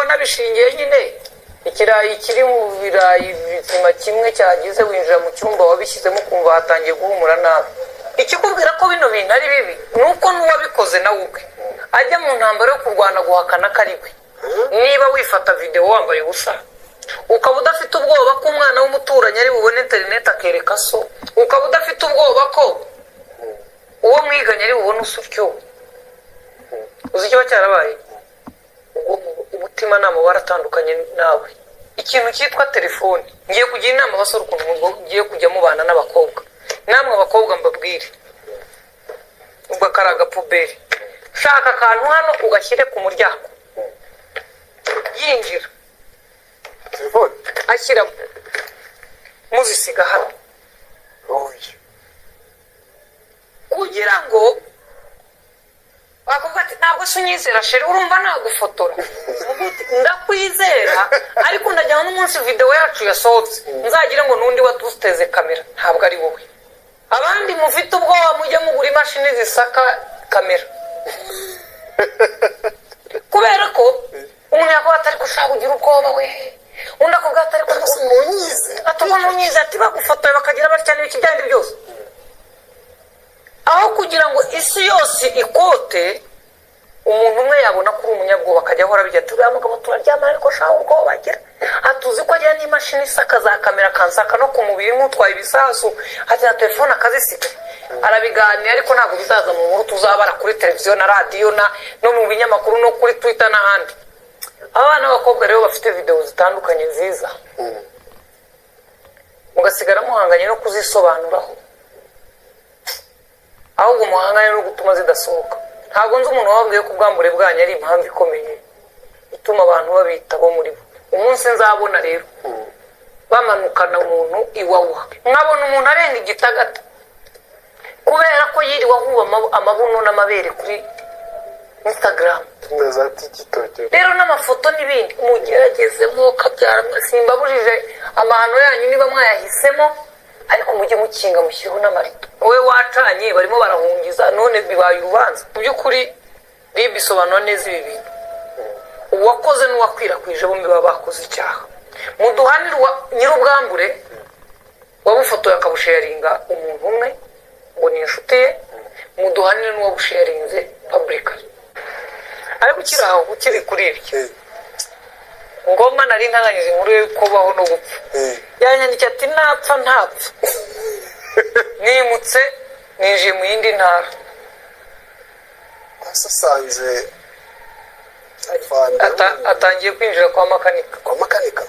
nabishingiye nyine ikirayi kiri mu birayi bizima kimwe cyagize winjira mu cyumba wabishyizemo kumva hatangiye guhumura nabi. Ikikubwira ko bino bintu ari bibi nuko n'uwabikoze nawe ubwe ajya mu ntambaro yo kurwana guhakana ko ari we. Niba wifata video wambaye ubusa ukaba udafite ubwoba ko umwana w'umuturanyi ari bubone interineti akereka so, ukaba udafite ubwoba ko uwo mwiganye ari bubone usutyo, uzi icyo cyarabaye? Umutima nama waratandukanye nawe. Ikintu cyitwa telefone, ngiye kugira inama abasore ukuntu ngiye kujya mubana n'abakobwa. Namwe abakobwa mbabwire ubwo karaga puberi, shaka akantu hano ugashyire ku muryango, yinjira telefone ashyiramo, muzisiga hano kugira ngo bakubwira ati ntabwo se unyizera sheri, urumva nagufotora. Ndakwizera ariko ndajyana n'umunsi video yacu yasohotse nzagire ngo n'undi watuteze kamera, ntabwo ari wowe. Abandi mufite ubwoba mujye mugura imashini zisaka kamera kubera ko umuntu yakuba atari gushaka kugira ubwoba we, undi akubwira atari kumunyize atumunyize ati bagufotoye bakagira batya n'ibiki byandi byose, aho kugira ngo isi yose ikote umuntu umwe yabona ko uri umunyabwoba akajya ahora bijya turiya mugabo turaryamana ariko shaka ubwoba agira, atuzi ko agira n'imashini isaka za kamera kansaka no ku mubiri nk'utwaye ibisasu, ati na telefone akazisiga. Arabiganira ariko ntabwo bizaza mu nkuru tuzabara kuri televiziyo na radiyo no mu binyamakuru no kuri Twitter n'ahandi. Abana b'abakobwa rero bafite video zitandukanye nziza mugasigara muhanganye no kuzisobanuraho, ahubwo muhanganye no gutuma zidasohoka. Ntabwo nzi umuntu wababwiye ko ubwambure bwanyu ari impamvu ikomeye ituma abantu babita bo muri bo. Umunsi nzabona rero bamanukana umuntu iwawa, nkabona umuntu arenga igitagata kubera ko yiriwe ahuba amabuno n'amabere kuri Instagram rero n'amafoto n'ibindi. Mugeragezemo kabyara, simbabujije amahano yanyu niba mwayahisemo, ariko mujye mukinga mushyiriho n'amarito. Wowe wacanye barimo barahungiza none bibaye urubanza. Mu by'ukuri bibisobanura neza ibi bintu, uwakoze n'uwakwirakwije bombi baba bakoze icyaha. Muduhanirwa nyir'ubwambure wabufotoye akabusharinga umuntu umwe ngo ni inshuti ye, muduhanire n'uwabusharinze publicly. Ariko ukiraho ukiri kuri ibyo Ngoma nari ntanganyije inkuru yo kubaho no gupfa, yanyandikiye ati napfa ntapfa nimutse nije mu yindi ntara. asasanze atangiye kwinjira kwa makanika.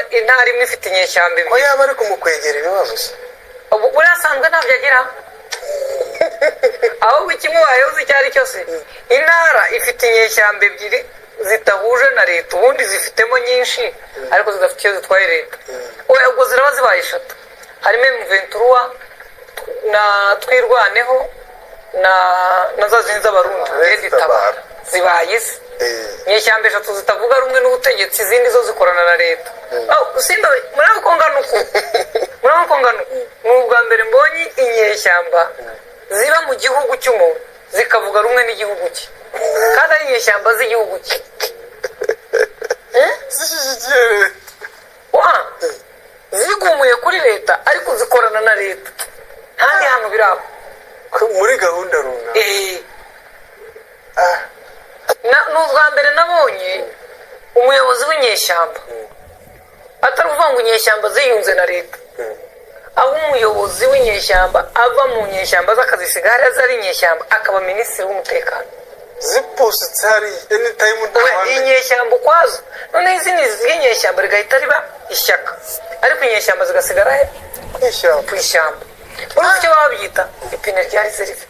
Intara imwe ifite inyeshyamba ko yaba ari kumukwegera ibibazo se? buriya asanzwe ntabyo agira ahubwo kimwe wayoze icyo ari cyose. Intara ifite inyeshyamba ebyiri zitahuje na leta, ubundi zifitemo nyinshi ariko zidafite icyo zitwaye leta. Ubwo ziraba zibaye eshatu, harimo M23 na Twirwaneho na za zindi z'abarundi Tabara, zibaye isi inyeshyamba eshatu zitavuga rumwe n'ubutegetsi, izindi zo zikorana na leta. Usimba murabo kongana uko ni ubwa mbere mbonye inyeshyamba ziba mu gihugu cy'umuntu zikavuga rumwe n'igihugu cye, kandi ari inyeshyamba z'igihugu cye. Zigumuye kuri leta ariko zikorana na leta, ntandi hantu birabo muri gahunda runaka. Ni ubwa mbere nabonye umuyobozi w'inyeshyamba atari uvuga ngo inyeshyamba ziyunze na leta, aho umuyobozi w'inyeshyamba ava mu nyeshyamba z'akazisiga hariya zari inyeshyamba akaba minisitiri w'umutekano. Zipusitse hari anytime ntabwo inyeshyamba ukwazo, none izindi z'inyeshyamba rigahita riba ishyaka, ariko inyeshyamba zigasigara he ku ishyamba. Urumva icyo baba babyita ipine rya reserve.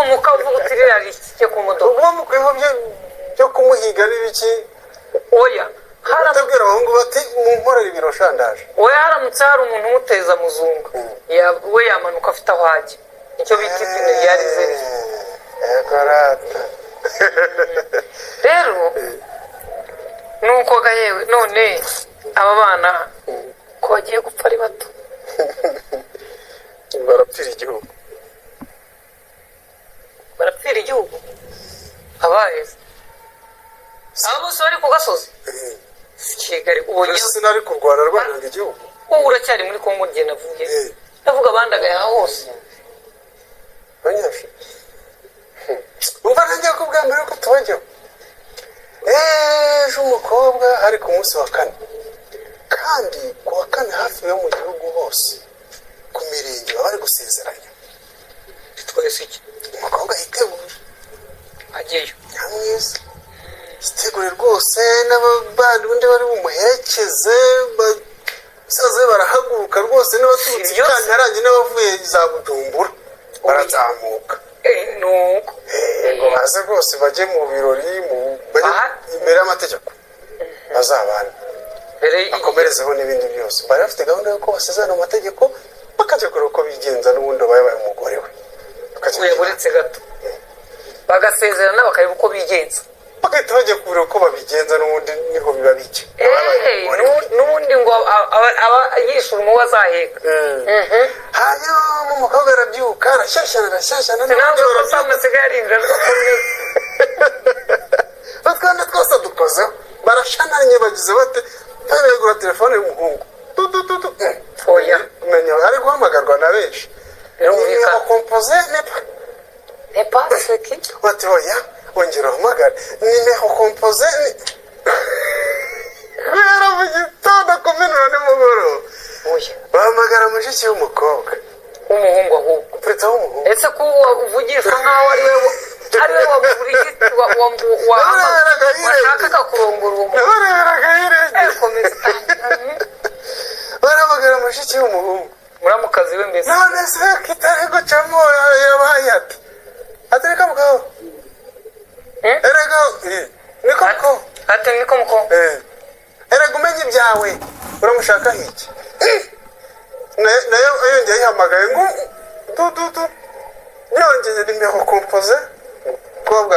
Umuka uvuga uti ririya rikijya ku modoka ubwo mukwiho byo kumuhiga n'ibiki. Oya haramubwira abahungu bati munkorera ibiro shandaje. Oya haramutse hari umuntu umuteza muzunga we yamanuka afite aho ajya, icyo bita ipine rya reserve. Rero nuko gayewe none aba bana ko bagiye gupfa ari bato barapfira igihugu. Barapfira igihugu abaheze mbese sinari kurwana rwaniraga igihugu wowe uracyari muri kongo igihe navuye ndavuga abandagaye aha hose banyashe umva nanjye ko bwa mbere ko tubajyaho ejo umukobwa ari ku munsi wa kane kandi ku wa kane hafi yo mu gihugu hose ku mirenge baba bari gusezeranya twese iki umukobwa yitegura agiyeyo nyamwiza yitegure rwose n'abandi undi bari bumuherekeze basaza be barahaguruka rwose n'abaturutse ikantarange n'abavuye za bujumbura barazamuka nuko ngo baze rwose bajye mu birori imbere y'amategeko bazabana bakomerezeho n'ibindi byose bari bafite gahunda y'uko basezerana mu mategeko bakajya kureba uko bigenza n'ubundi babaye umugore we uyaburetse gato bagasezerana bakareba uko bigenza bagahita bajya kureba uko babigenza n'ubundi niho biba bijya n'ubundi ngo aba yishyura umuwe azaheka hanyuma umukobwa arabyuka arashyashyana sinanze ko samasigaye arinjira utwanda twose dukozeho barashananye bagize bate baregura telefone y'umuhungu oya umenya ari guhamagarwa na benshi birumvikana kompoze nepa seki bati oya wongera uhamagara nimero kompoze kubera mu gitondo kuminura nimugoroba bahamagara mushiki w'umukobwa w'umuhungu ahubwo perezida w'umuhungu ese ko uvugisha nk'aho ari we washakaga kurongora uwo muntu bareberaga hirengera barahamagara mushiki w'umuhungu muramukazi we mbese none se kitari gucamo yabaye ati atereka mugabo erega niko mko ati niko mko erega umenye ibyawe uramushaka iki nayo yongeye yihamagaye ngo yongeye nimero kompoze umukobwa